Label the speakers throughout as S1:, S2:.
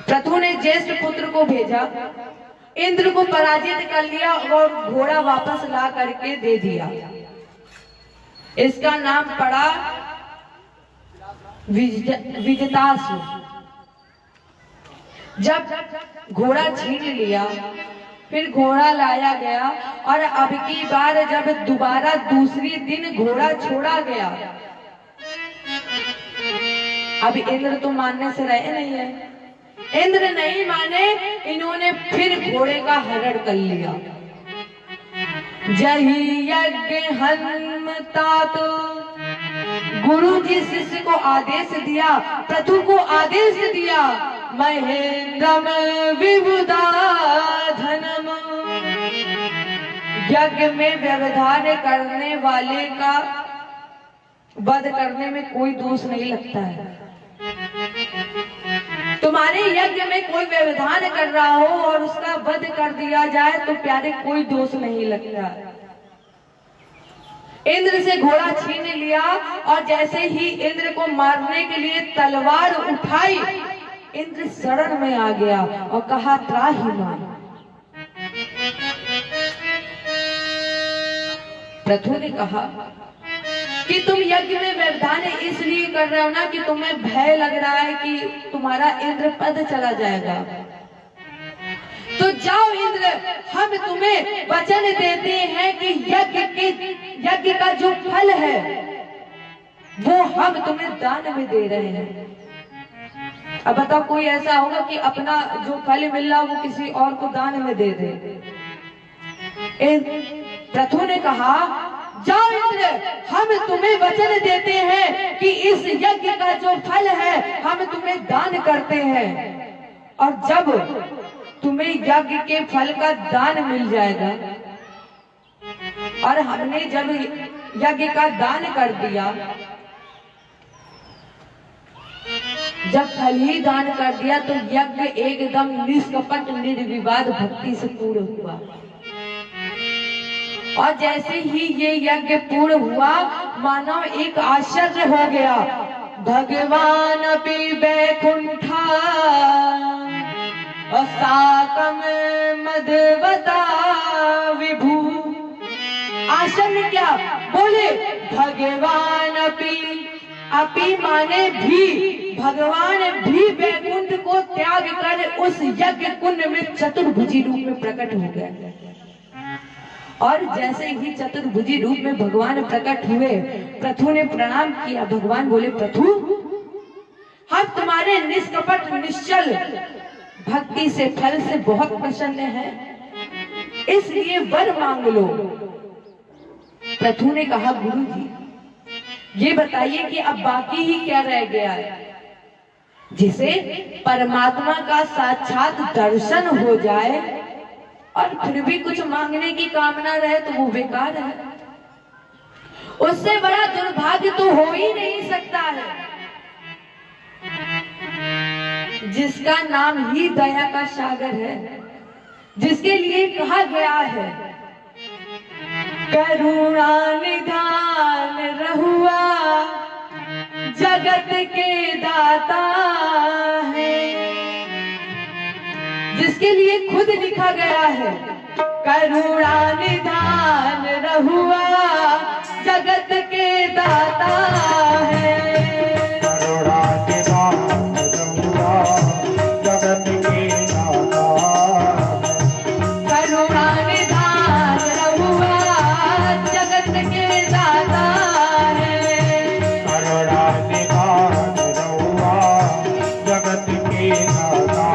S1: प्रथु ने ज्येष्ठ पुत्र को भेजा, इंद्र को पराजित कर लिया और घोड़ा वापस ला करके दे दिया। इसका नाम पड़ा विजतासु। जब घोड़ा छीन लिया, फिर घोड़ा लाया गया और अब की बार जब दोबारा दूसरी दिन घोड़ा छोड़ा गया, अब इंद्र तो मानने से रहे नहीं है। इंद्र नहीं माने, इन्होंने फिर घोड़े का हरण कर लिया। जही यज्ञ हनुमतात, गुरु जी शिष्य को आदेश दिया, प्रथु को आदेश दिया, महेंद्रम विबुधाधनम। यज्ञ में व्यवधान करने वाले का वध करने में कोई दोष नहीं लगता है। तुम्हारे यज्ञ में कोई व्यवधान कर रहा हो और उसका वध कर दिया जाए तो प्यारे कोई दोष नहीं लगता। इंद्र से घोड़ा छीन लिया और जैसे ही इंद्र को मारने के लिए तलवार उठाई, इंद्र शरण में आ गया और कहा त्राहि मां। प्रथु ने कहा कि तुम यज्ञ में व्यवधान इसलिए कर रहे हो ना कि तुम्हें भय लग रहा है कि तुम्हारा इंद्र पद चला जाएगा। तो जाओ इंद्र, हम तुम्हें वचन देते हैं कि यज्ञ का जो फल है वो हम तुम्हें दान में दे रहे हैं। अब बताओ, कोई ऐसा होगा कि अपना जो फल मिल रहा वो किसी और को दान में दे दे? प्रथु ने कहा जाओ इंद्र, हम तुम्हें वचन देते हैं कि इस यज्ञ का जो फल है हम तुम्हें दान करते हैं, और जब तुम्हें यज्ञ के फल का दान मिल जाएगा, और हमने जब यज्ञ का दान कर दिया, जब फल ही दान कर दिया तो यज्ञ एकदम निष्कपट निर्विवाद भक्ति से पूर्ण हुआ। और जैसे ही ये यज्ञ पूर्ण हुआ, मानो एक आश्चर्य हो गया। भगवान अपि वैकुंठा और साकम मधवता विभू। आश्चर्य क्या? बोले भगवान अपि माने भी, भगवान भी वैकुंठ को त्याग कर उस यज्ञ कुंड में चतुर्भुजी रूप में प्रकट हो गए। और जैसे ही चतुर्भुजी रूप में भगवान प्रकट हुए, प्रथु ने प्रणाम किया। भगवान बोले प्रथु, हम तुम्हारे निष्कपट निश्चल भक्ति से फल से बहुत प्रसन्न हैं, इसलिए वर मांग लो। प्रथु ने कहा गुरु जी, ये बताइए कि अब बाकी ही क्या रह गया है, जिसे परमात्मा का साक्षात दर्शन हो जाए और फिर भी कुछ मांगने की कामना रहे तो वो बेकार है। उससे बड़ा दुर्भाग्य तो हो ही नहीं सकता है, जिसका नाम ही दया का सागर है, जिसके लिए कहा गया है करुणा निधान रहुआ जगत के दाता है, जिसके लिए खुद लिखा गया है करुणा निधान रहुआ जगत के दाता है।
S2: करुणा निधान रहुआ जगत के दाता,
S1: करुणा निधान रहुआ जगत के दाता है।
S2: करुणा निधान रहुआ जगत के दाता।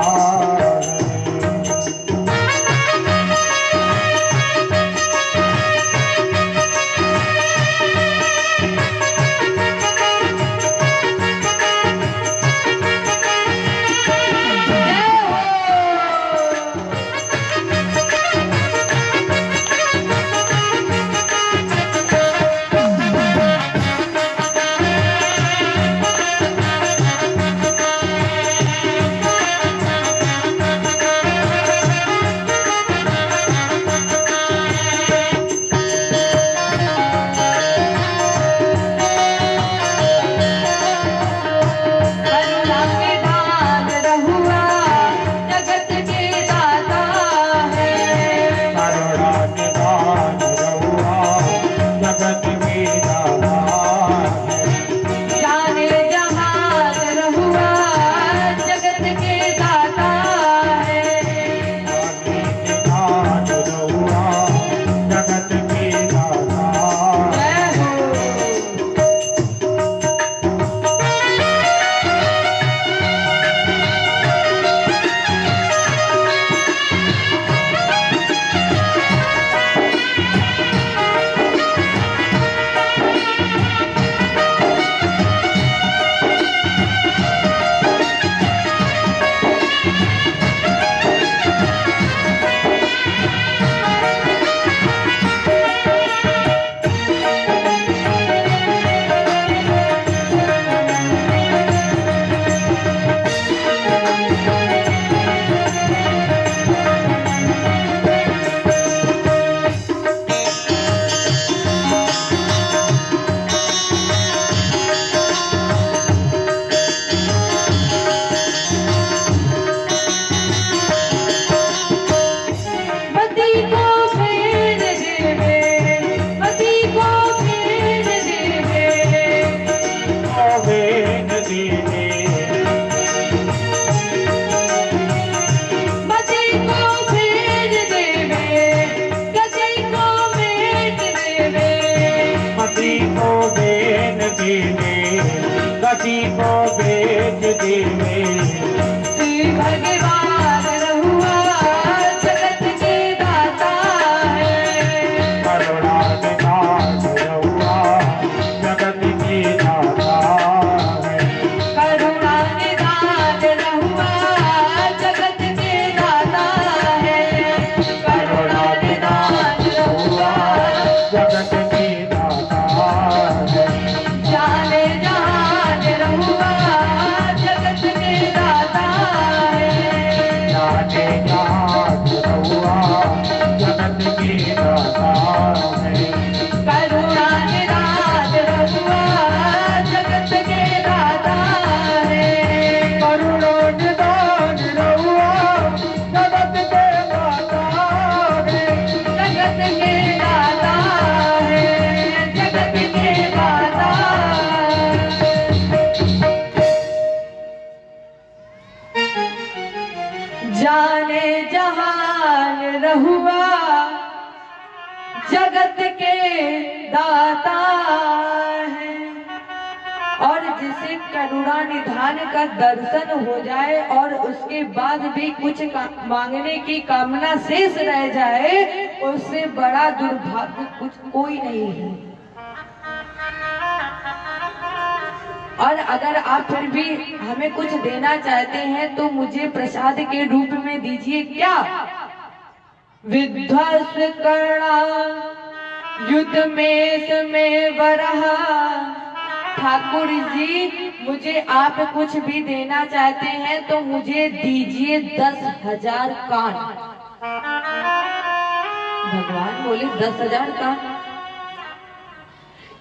S2: के नाथ रहुआ जगत के दाता है।
S1: करुणा निधान रहुआ जगत के दाता है।
S2: करुणा निधान रहुआ जगत के दाता है।
S1: जगत के दाता है, जगत के दाता। जाने जहान रहुआ जगत के दाता है। और जिसे करुणा निधान का दर्शन हो जाए और उसके बाद भी कुछ मांगने की कामना शेष रह जाए, उससे बड़ा दुर्भाग्य कुछ कोई नहीं है। और अगर आप फिर भी हमें कुछ देना चाहते हैं तो मुझे प्रसाद के रूप में दीजिए। क्या? विध्वंस करना युद्ध में वरहा। ठाकुर जी, मुझे आप कुछ भी देना चाहते हैं तो मुझे दीजिए 10,000 कान। भगवान बोले 10,000 कान?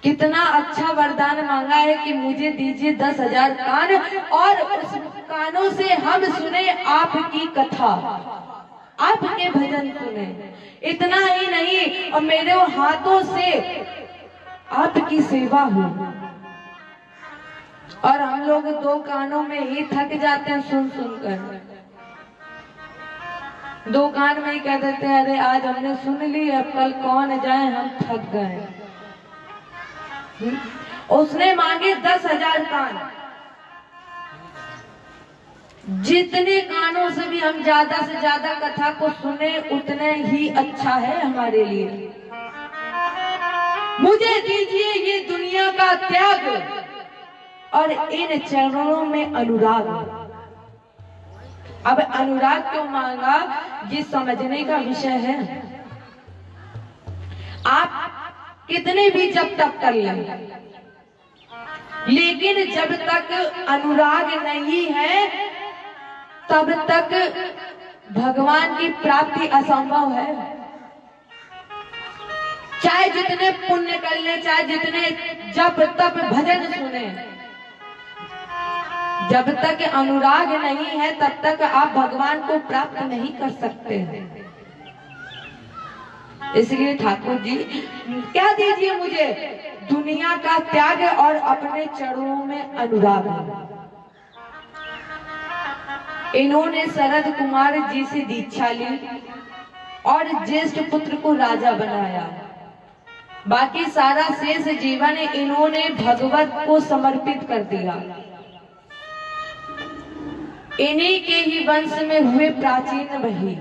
S1: कितना अच्छा वरदान मांगा है कि मुझे दीजिए 10,000 कान, और उस कानों से हम सुने आपकी कथा, आपके भजन सुने। इतना ही नहीं, और मेरे हाथों से आपकी सेवा हो। और हम लोग 2 कानों में ही थक जाते हैं सुन सुनकर। 2 कान में ही कह देते हैं अरे आज हमने सुन ली, अब कल कौन जाए, हम थक गए। उसने मांगे 10,000 कान। जितने कानों से भी हम ज्यादा से ज्यादा कथा को सुने उतने ही अच्छा है हमारे लिए। मुझे दीजिए ये दुनिया का त्याग और इन चरणों में अनुराग। अब अनुराग क्यों मांगा, ये समझने का विषय है। आप कितने भी जब तक कर लें, लेकिन जब तक अनुराग नहीं है तब तक भगवान की प्राप्ति असंभव है। चाहे जितने पुण्य कर ले, चाहे जितने जब तब भजन सुने, जब तक अनुराग नहीं है तब तक आप भगवान को प्राप्त नहीं कर सकते हैं। इसलिए ठाकुर जी क्या दीजिए मुझे, दुनिया का त्याग और अपने चरणों में अनुराग। इन्होंने शरद कुमार जी से दीक्षा ली और ज्येष्ठ पुत्र को राजा बनाया। बाकी सारा शेष जीवन इन्होंने भगवत को समर्पित कर दिया। इन्हीं के ही वंश में हुए प्राचीन वही।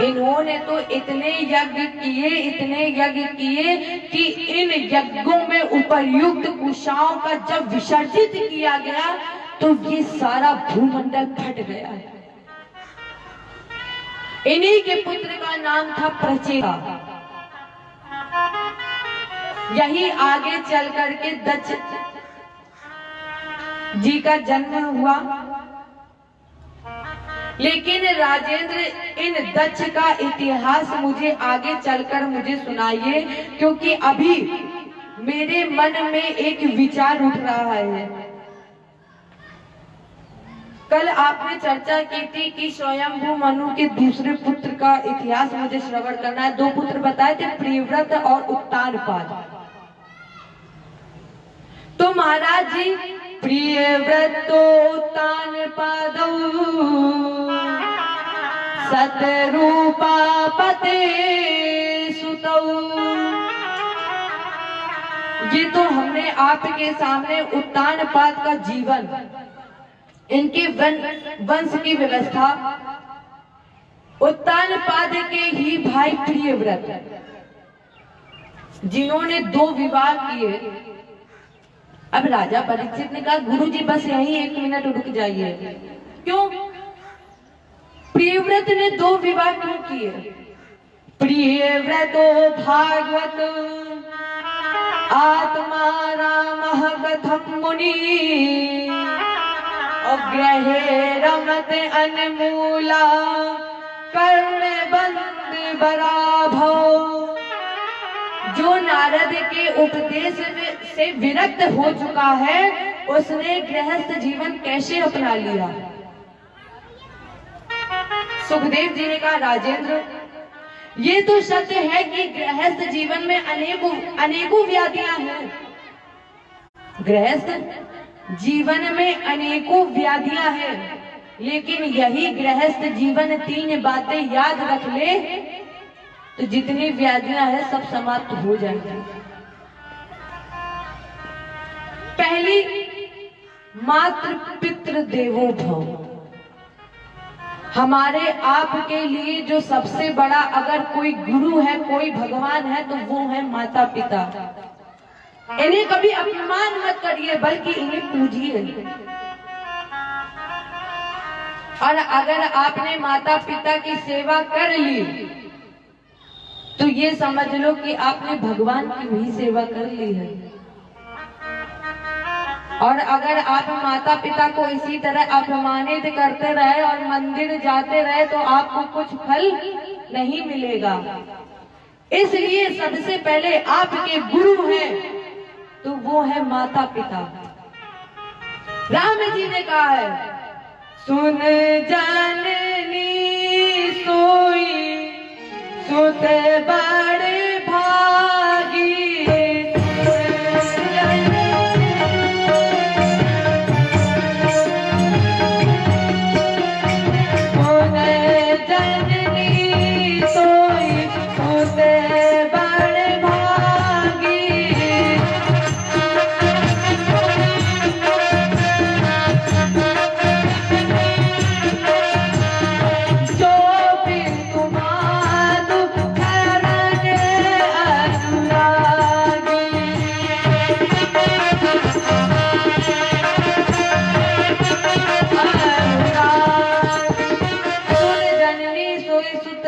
S1: इन्होंने तो इतने यज्ञ किए कि इन यज्ञों में उपर्युक्त कुशाओं का जब विसर्जित किया गया तो ये सारा भूमंडल फट गया। इन्हीं के पुत्र का नाम था प्रचेता। यही आगे चल करके दक्ष जी का जन्म हुआ। लेकिन राजेंद्र, इन दक्ष का इतिहास मुझे आगे चलकर मुझे सुनाइए, क्योंकि अभी मेरे मन में एक विचार उठ रहा है। कल आपने चर्चा की थी कि स्वयंभू मनु के दूसरे पुत्र का इतिहास मुझे श्रवण करना है। 2 पुत्र बताए थे, प्रियव्रत और उत्तानपाद। तो महाराज जी, प्रियव्रतो उत्तानपादौ सतरूपा पते सुतौ। ये तो हमने आपके सामने उत्तानपाद का जीवन, इनके वंश की व्यवस्था, उत्तानपाद के ही भाई प्रियव्रत जिन्होंने 2 विवाह किए। अब राजा परीक्षित ने कहा गुरुजी बस यहीं 1 मिनट रुक जाइए। क्यों? प्रियव्रत ने 2 विवाह क्यों किए? प्रियव्रतो भागवत आत्मा राम कथम मुनि और ग्रहे रमत अनमूला कर्ण बंद बराभव। जो नारद के उपदेश से विरक्त हो चुका है उसने गृहस्थ जीवन कैसे अपना लिया। सुखदेव जी ने कहा, राजेंद्र ये तो सत्य है कि गृहस्थ जीवन में अनेकों व्याधियां हैं। गृहस्थ जीवन में अनेकों व्याधियां हैं, लेकिन यही गृहस्थ जीवन 3 बातें याद रख ले तो जितनी व्याधियां हैं सब समाप्त हो जाएंगी। पहली, मातृ पितृ देवो भव। हमारे आपके लिए जो सबसे बड़ा अगर कोई गुरु है, कोई भगवान है तो वो है माता पिता। इन्हें कभी अपमान मत करिए बल्कि इन्हें पूजिए। और अगर आपने माता पिता की सेवा कर ली तो ये समझ लो कि आपने भगवान की भी सेवा कर ली है। और अगर आप माता पिता को इसी तरह अपमानित करते रहे और मंदिर जाते रहे तो आपको कुछ फल नहीं मिलेगा। इसलिए सबसे पहले आपके गुरु हैं तो वो है माता पिता। राम जी ने कहा है, सुन जननी सोई सुत बड़े भागी।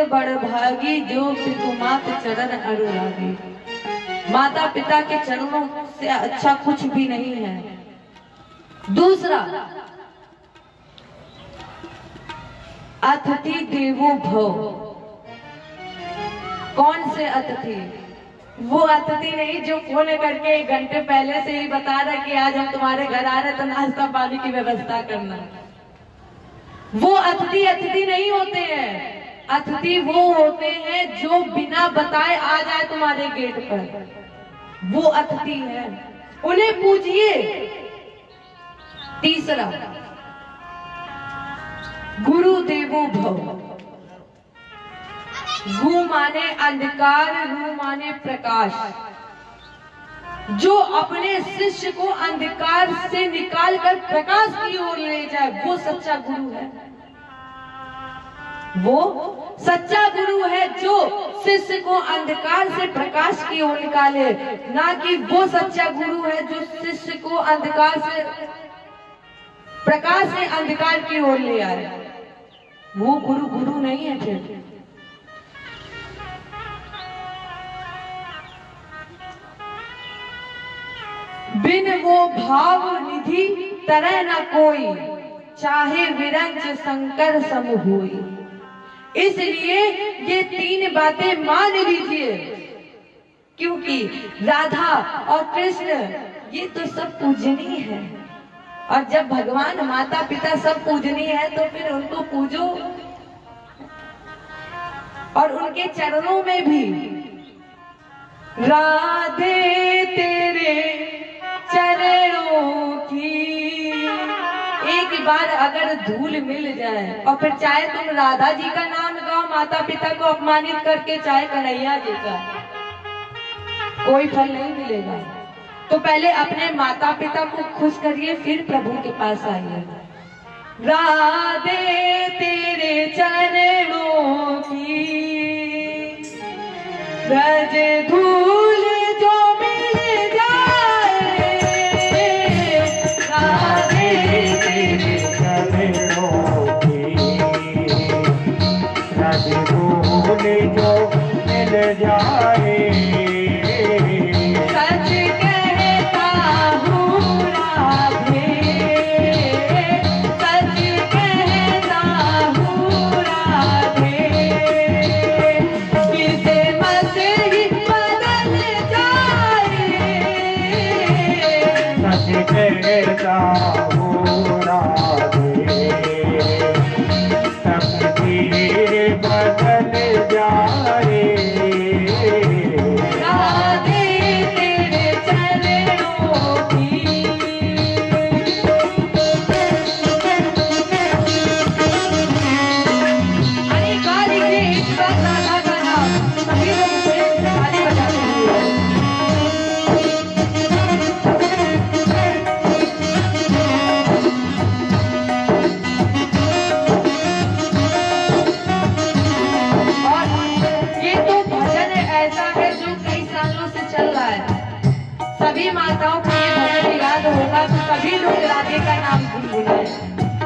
S1: बड़भागी जो पितुमात चरण अनुरागी। माता पिता के चरणों से अच्छा कुछ भी नहीं है। दूसरा, अतिथि देवो भव। कौन से अतिथि? वो अतिथि नहीं जो फोन करके 1 घंटे पहले से ही बता रहा कि आज हम तुम्हारे घर आ रहे तो नाश्ता पानी की व्यवस्था करना। वो अतिथि नहीं होते हैं। अतिथि वो होते हैं जो बिना बताए आ जाए तुम्हारे गेट पर, वो अतिथि है, उन्हें पूजिए। तीसरा, गुरु देवो भव। गु माने अंधकार, रु माने प्रकाश। जो अपने शिष्य को अंधकार से निकालकर प्रकाश की ओर ले जाए वो सच्चा गुरु है। वो सच्चा गुरु है जो शिष्य को अंधकार से प्रकाश की ओर निकाले, ना कि वो सच्चा गुरु है जो शिष्य को अंधकार से प्रकाश से अंधकार की ओर ले आए। वो गुरु नहीं है। फिर बिन वो भाव निधि तरह न कोई, चाहे विरंच शंकर सम होई। इसलिए ये 3 बातें मान लीजिए, क्योंकि राधा और कृष्ण ये तो सब पूजनीय है। और जब भगवान माता पिता सब पूजनीय है तो फिर उनको पूजो। और उनके चरणों में भी राधे तेरे चरणों की एक बार अगर धूल मिल जाए, और फिर चाहे तुम राधा जी का नाम गाओ माता पिता को अपमानित करके, चाहे कन्हैया जी का, कोई फल नहीं मिलेगा। तो पहले अपने माता पिता को खुश करिए, फिर प्रभु के पास आइए। राधे तेरे चरणों की रज धूल जो मिल जाए, राधे तेरे
S2: चरणों की रज धूल जो मिल जाए।
S1: सच कहता हूँ राधे गुनगुनाए।